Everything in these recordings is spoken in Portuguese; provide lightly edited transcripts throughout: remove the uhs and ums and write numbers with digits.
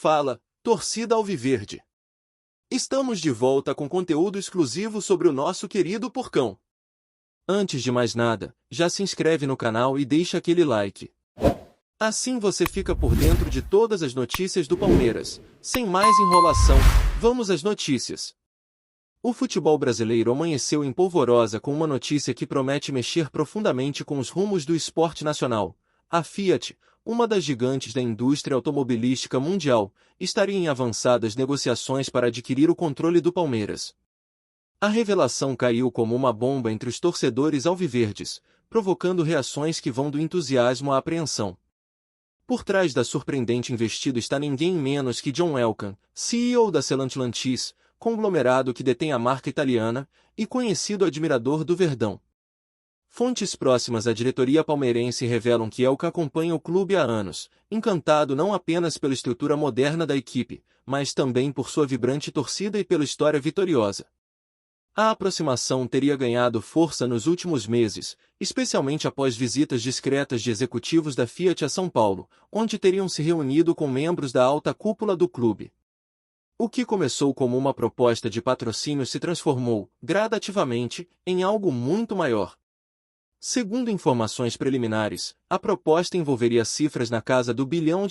Fala, torcida alviverde! Estamos de volta com conteúdo exclusivo sobre o nosso querido Porcão. Antes de mais nada, já se inscreve no canal e deixa aquele like. Assim você fica por dentro de todas as notícias do Palmeiras. Sem mais enrolação, vamos às notícias. O futebol brasileiro amanheceu em polvorosa com uma notícia que promete mexer profundamente com os rumos do esporte nacional. A Fiat, uma das gigantes da indústria automobilística mundial, estaria em avançadas negociações para adquirir o controle do Palmeiras. A revelação caiu como uma bomba entre os torcedores alviverdes, provocando reações que vão do entusiasmo à apreensão. Por trás da surpreendente investida está ninguém menos que John Elkann, CEO da Stellantis, conglomerado que detém a marca italiana, e conhecido admirador do Verdão. Fontes próximas à diretoria palmeirense revelam que Elkann acompanha o clube há anos, encantado não apenas pela estrutura moderna da equipe, mas também por sua vibrante torcida e pela história vitoriosa. A aproximação teria ganhado força nos últimos meses, especialmente após visitas discretas de executivos da Fiat a São Paulo, onde teriam se reunido com membros da alta cúpula do clube. O que começou como uma proposta de patrocínio se transformou, gradativamente, em algo muito maior. Segundo informações preliminares, a proposta envolveria cifras na casa do R$ 1 bilhão,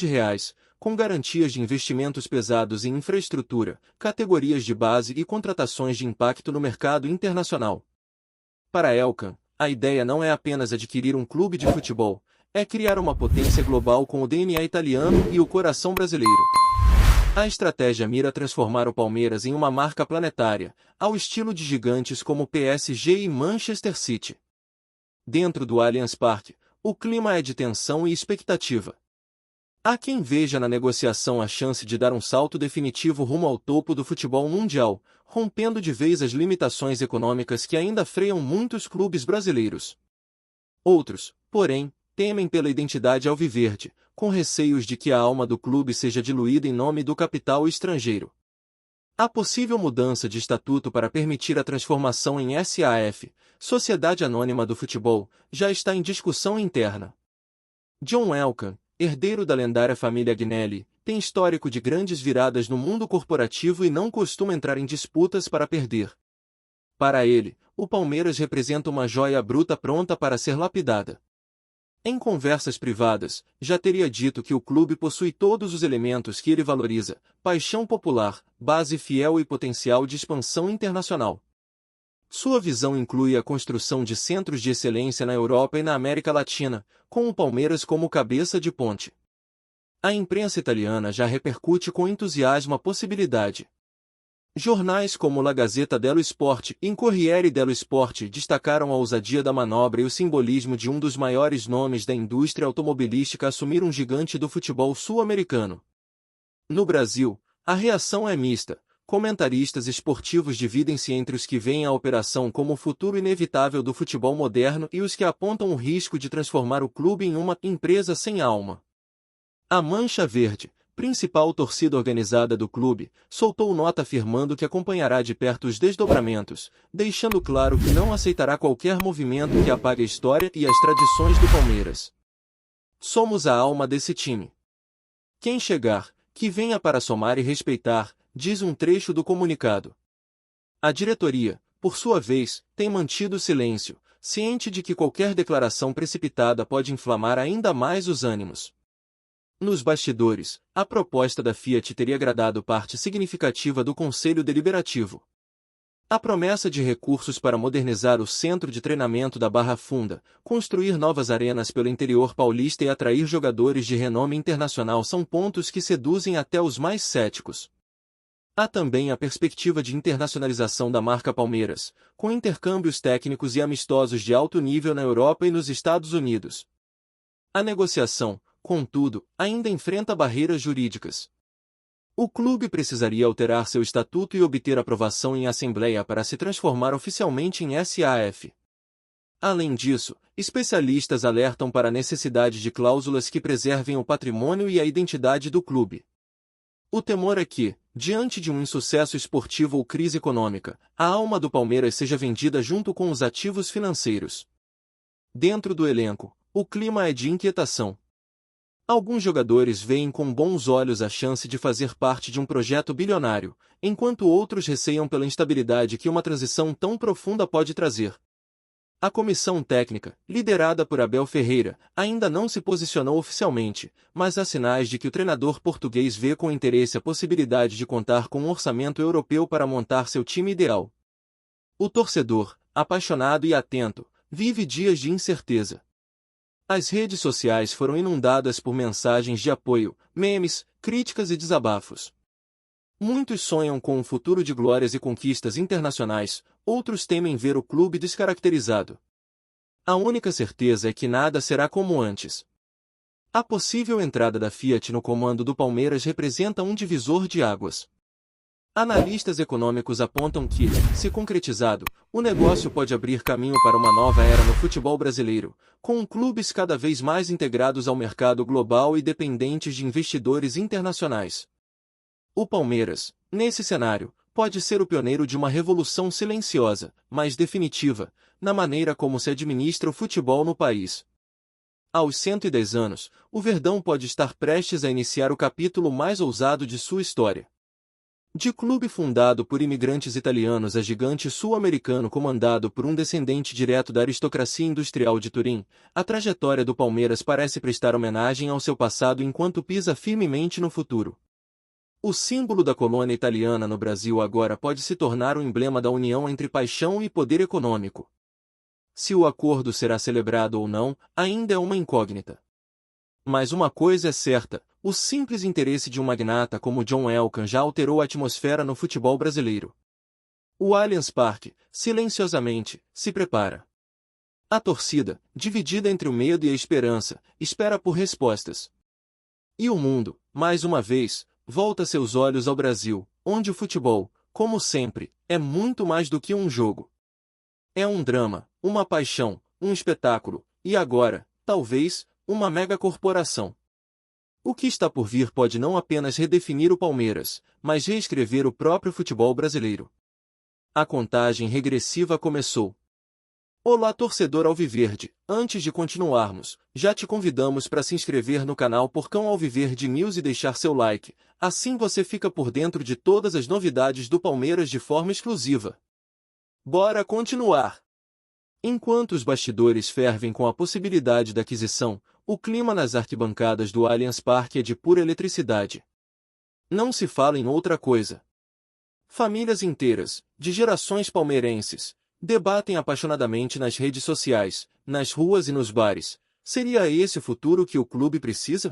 com garantias de investimentos pesados em infraestrutura, categorias de base e contratações de impacto no mercado internacional. Para Elkann, a ideia não é apenas adquirir um clube de futebol, é criar uma potência global com o DNA italiano e o coração brasileiro. A estratégia mira transformar o Palmeiras em uma marca planetária, ao estilo de gigantes como PSG e Manchester City. Dentro do Allianz Parque, o clima é de tensão e expectativa. Há quem veja na negociação a chance de dar um salto definitivo rumo ao topo do futebol mundial, rompendo de vez as limitações econômicas que ainda freiam muitos clubes brasileiros. Outros, porém, temem pela identidade alviverde, com receios de que a alma do clube seja diluída em nome do capital estrangeiro. A possível mudança de estatuto para permitir a transformação em SAF, Sociedade Anônima do Futebol, já está em discussão interna. John Elkann, herdeiro da lendária família Agnelli, tem histórico de grandes viradas no mundo corporativo e não costuma entrar em disputas para perder. Para ele, o Palmeiras representa uma joia bruta pronta para ser lapidada. Em conversas privadas, já teria dito que o clube possui todos os elementos que ele valoriza: paixão popular, base fiel e potencial de expansão internacional. Sua visão inclui a construção de centros de excelência na Europa e na América Latina, com o Palmeiras como cabeça de ponte. A imprensa italiana já repercute com entusiasmo a possibilidade. Jornais como La Gazzetta dello Sport e Corriere dello Sport destacaram a ousadia da manobra e o simbolismo de um dos maiores nomes da indústria automobilística assumir um gigante do futebol sul-americano. No Brasil, a reação é mista. Comentaristas esportivos dividem-se entre os que veem a operação como o futuro inevitável do futebol moderno e os que apontam o risco de transformar o clube em uma empresa sem alma. A Mancha Verde, principal torcida organizada do clube, soltou nota afirmando que acompanhará de perto os desdobramentos, deixando claro que não aceitará qualquer movimento que apague a história e as tradições do Palmeiras. Somos a alma desse time. Quem chegar, que venha para somar e respeitar, diz um trecho do comunicado. A diretoria, por sua vez, tem mantido silêncio, ciente de que qualquer declaração precipitada pode inflamar ainda mais os ânimos. Nos bastidores, a proposta da Fiat teria agradado parte significativa do Conselho Deliberativo. A promessa de recursos para modernizar o centro de treinamento da Barra Funda, construir novas arenas pelo interior paulista e atrair jogadores de renome internacional são pontos que seduzem até os mais céticos. Há também a perspectiva de internacionalização da marca Palmeiras, com intercâmbios técnicos e amistosos de alto nível na Europa e nos Estados Unidos. A negociação, contudo, ainda enfrenta barreiras jurídicas. O clube precisaria alterar seu estatuto e obter aprovação em assembleia para se transformar oficialmente em SAF. Além disso, especialistas alertam para a necessidade de cláusulas que preservem o patrimônio e a identidade do clube. O temor é que, diante de um insucesso esportivo ou crise econômica, a alma do Palmeiras seja vendida junto com os ativos financeiros. Dentro do elenco, o clima é de inquietação. Alguns jogadores veem com bons olhos a chance de fazer parte de um projeto bilionário, enquanto outros receiam pela instabilidade que uma transição tão profunda pode trazer. A comissão técnica, liderada por Abel Ferreira, ainda não se posicionou oficialmente, mas há sinais de que o treinador português vê com interesse a possibilidade de contar com um orçamento europeu para montar seu time ideal. O torcedor, apaixonado e atento, vive dias de incerteza. As redes sociais foram inundadas por mensagens de apoio, memes, críticas e desabafos. Muitos sonham com um futuro de glórias e conquistas internacionais, outros temem ver o clube descaracterizado. A única certeza é que nada será como antes. A possível entrada da Fiat no comando do Palmeiras representa um divisor de águas. Analistas econômicos apontam que, se concretizado, o negócio pode abrir caminho para uma nova era no futebol brasileiro, com clubes cada vez mais integrados ao mercado global e dependentes de investidores internacionais. O Palmeiras, nesse cenário, pode ser o pioneiro de uma revolução silenciosa, mas definitiva, na maneira como se administra o futebol no país. Aos 110 anos, o Verdão pode estar prestes a iniciar o capítulo mais ousado de sua história. De clube fundado por imigrantes italianos a gigante sul-americano comandado por um descendente direto da aristocracia industrial de Turim, a trajetória do Palmeiras parece prestar homenagem ao seu passado enquanto pisa firmemente no futuro. O símbolo da colônia italiana no Brasil agora pode se tornar o emblema da união entre paixão e poder econômico. Se o acordo será celebrado ou não, ainda é uma incógnita. Mas uma coisa é certa, o simples interesse de um magnata como John Elkann já alterou a atmosfera no futebol brasileiro. O Allianz Parque, silenciosamente, se prepara. A torcida, dividida entre o medo e a esperança, espera por respostas. E o mundo, mais uma vez, volta seus olhos ao Brasil, onde o futebol, como sempre, é muito mais do que um jogo. É um drama, uma paixão, um espetáculo, e agora, talvez, uma megacorporação. O que está por vir pode não apenas redefinir o Palmeiras, mas reescrever o próprio futebol brasileiro. A contagem regressiva começou. Olá, torcedor alviverde, antes de continuarmos, já te convidamos para se inscrever no canal Porcão Alviverde News e deixar seu like, assim você fica por dentro de todas as novidades do Palmeiras de forma exclusiva. Bora continuar! Enquanto os bastidores fervem com a possibilidade da aquisição, o clima nas arquibancadas do Allianz Parque é de pura eletricidade. Não se fala em outra coisa. Famílias inteiras, de gerações palmeirenses, debatem apaixonadamente nas redes sociais, nas ruas e nos bares. Seria esse o futuro que o clube precisa?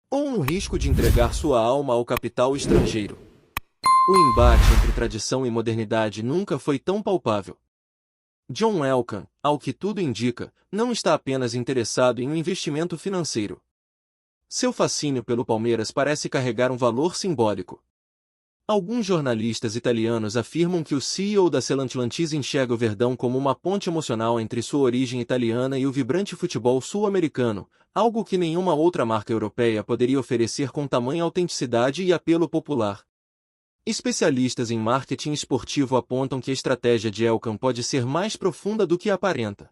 Ou um risco de entregar sua alma ao capital estrangeiro? O embate entre tradição e modernidade nunca foi tão palpável. John Elkann, ao que tudo indica, não está apenas interessado em um investimento financeiro. Seu fascínio pelo Palmeiras parece carregar um valor simbólico. Alguns jornalistas italianos afirmam que o CEO da Stellantis enxerga o Verdão como uma ponte emocional entre sua origem italiana e o vibrante futebol sul-americano, algo que nenhuma outra marca europeia poderia oferecer com tamanha autenticidade e apelo popular. Especialistas em marketing esportivo apontam que a estratégia de Elkann pode ser mais profunda do que aparenta.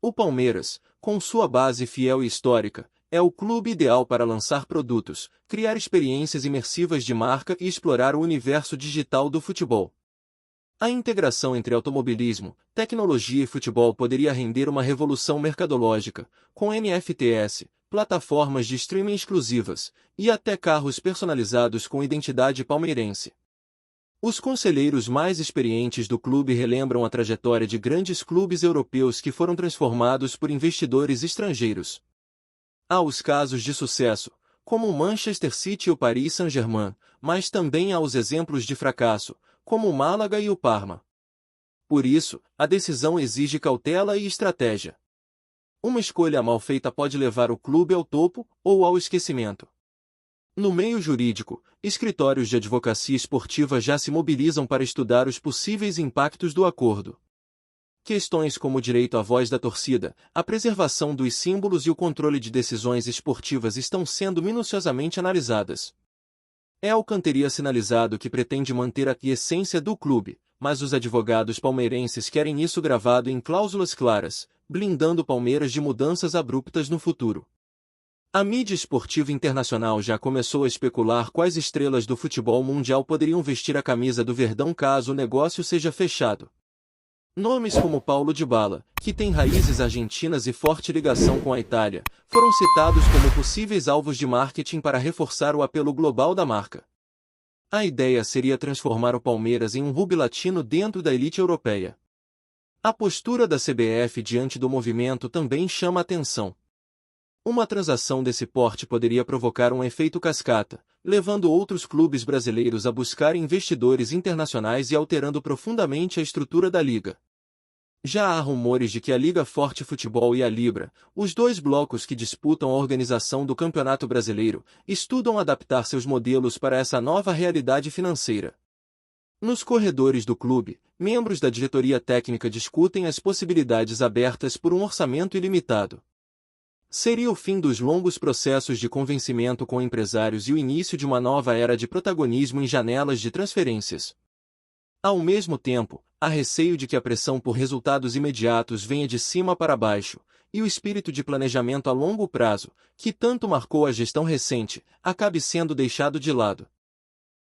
O Palmeiras, com sua base fiel e histórica, é o clube ideal para lançar produtos, criar experiências imersivas de marca e explorar o universo digital do futebol. A integração entre automobilismo, tecnologia e futebol poderia render uma revolução mercadológica, com NFTs, plataformas de streaming exclusivas, e até carros personalizados com identidade palmeirense. Os conselheiros mais experientes do clube relembram a trajetória de grandes clubes europeus que foram transformados por investidores estrangeiros. Há os casos de sucesso, como o Manchester City e o Paris Saint-Germain, mas também há os exemplos de fracasso, como o Málaga e o Parma. Por isso, a decisão exige cautela e estratégia. Uma escolha mal feita pode levar o clube ao topo ou ao esquecimento. No meio jurídico, escritórios de advocacia esportiva já se mobilizam para estudar os possíveis impactos do acordo. Questões como o direito à voz da torcida, a preservação dos símbolos e o controle de decisões esportivas estão sendo minuciosamente analisadas. Elkann teria sinalizado que pretende manter a essência do clube, mas os advogados palmeirenses querem isso gravado em cláusulas claras, blindando o Palmeiras de mudanças abruptas no futuro. A mídia esportiva internacional já começou a especular quais estrelas do futebol mundial poderiam vestir a camisa do Verdão caso o negócio seja fechado. Nomes como Paulo Dybala, que tem raízes argentinas e forte ligação com a Itália, foram citados como possíveis alvos de marketing para reforçar o apelo global da marca. A ideia seria transformar o Palmeiras em um hub latino dentro da elite europeia. A postura da CBF diante do movimento também chama atenção. Uma transação desse porte poderia provocar um efeito cascata, levando outros clubes brasileiros a buscar investidores internacionais e alterando profundamente a estrutura da liga. Já há rumores de que a Liga Forte Futebol e a Libra, os dois blocos que disputam a organização do Campeonato Brasileiro, estudam adaptar seus modelos para essa nova realidade financeira. Nos corredores do clube, membros da diretoria técnica discutem as possibilidades abertas por um orçamento ilimitado. Seria o fim dos longos processos de convencimento com empresários e o início de uma nova era de protagonismo em janelas de transferências. Ao mesmo tempo, há receio de que a pressão por resultados imediatos venha de cima para baixo, e o espírito de planejamento a longo prazo, que tanto marcou a gestão recente, acabe sendo deixado de lado.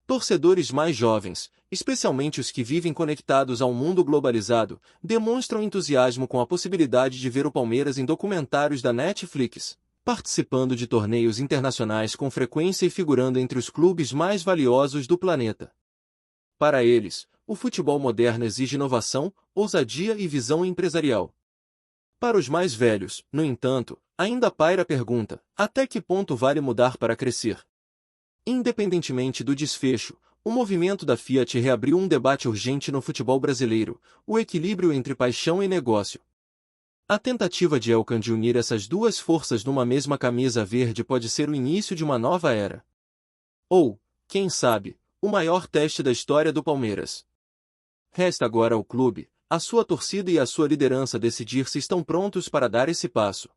Torcedores mais jovens, especialmente os que vivem conectados ao mundo globalizado, demonstram entusiasmo com a possibilidade de ver o Palmeiras em documentários da Netflix, participando de torneios internacionais com frequência e figurando entre os clubes mais valiosos do planeta. Para eles, o futebol moderno exige inovação, ousadia e visão empresarial. Para os mais velhos, no entanto, ainda paira a pergunta: até que ponto vale mudar para crescer? Independentemente do desfecho, o movimento da Fiat reabriu um debate urgente no futebol brasileiro: o equilíbrio entre paixão e negócio. A tentativa de Elkann de unir essas duas forças numa mesma camisa verde pode ser o início de uma nova era. Ou, quem sabe, o maior teste da história do Palmeiras. Resta agora ao clube, a sua torcida e a sua liderança decidir se estão prontos para dar esse passo.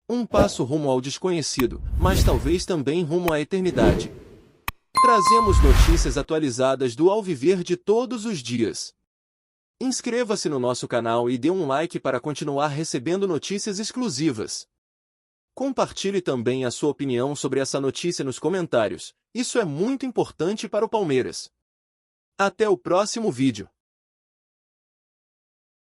Um passo rumo ao desconhecido, mas talvez também rumo à eternidade. Trazemos notícias atualizadas do Alviverde todos os dias. Inscreva-se no nosso canal e dê um like para continuar recebendo notícias exclusivas. Compartilhe também a sua opinião sobre essa notícia nos comentários, isso é muito importante para o Palmeiras. Até o próximo vídeo.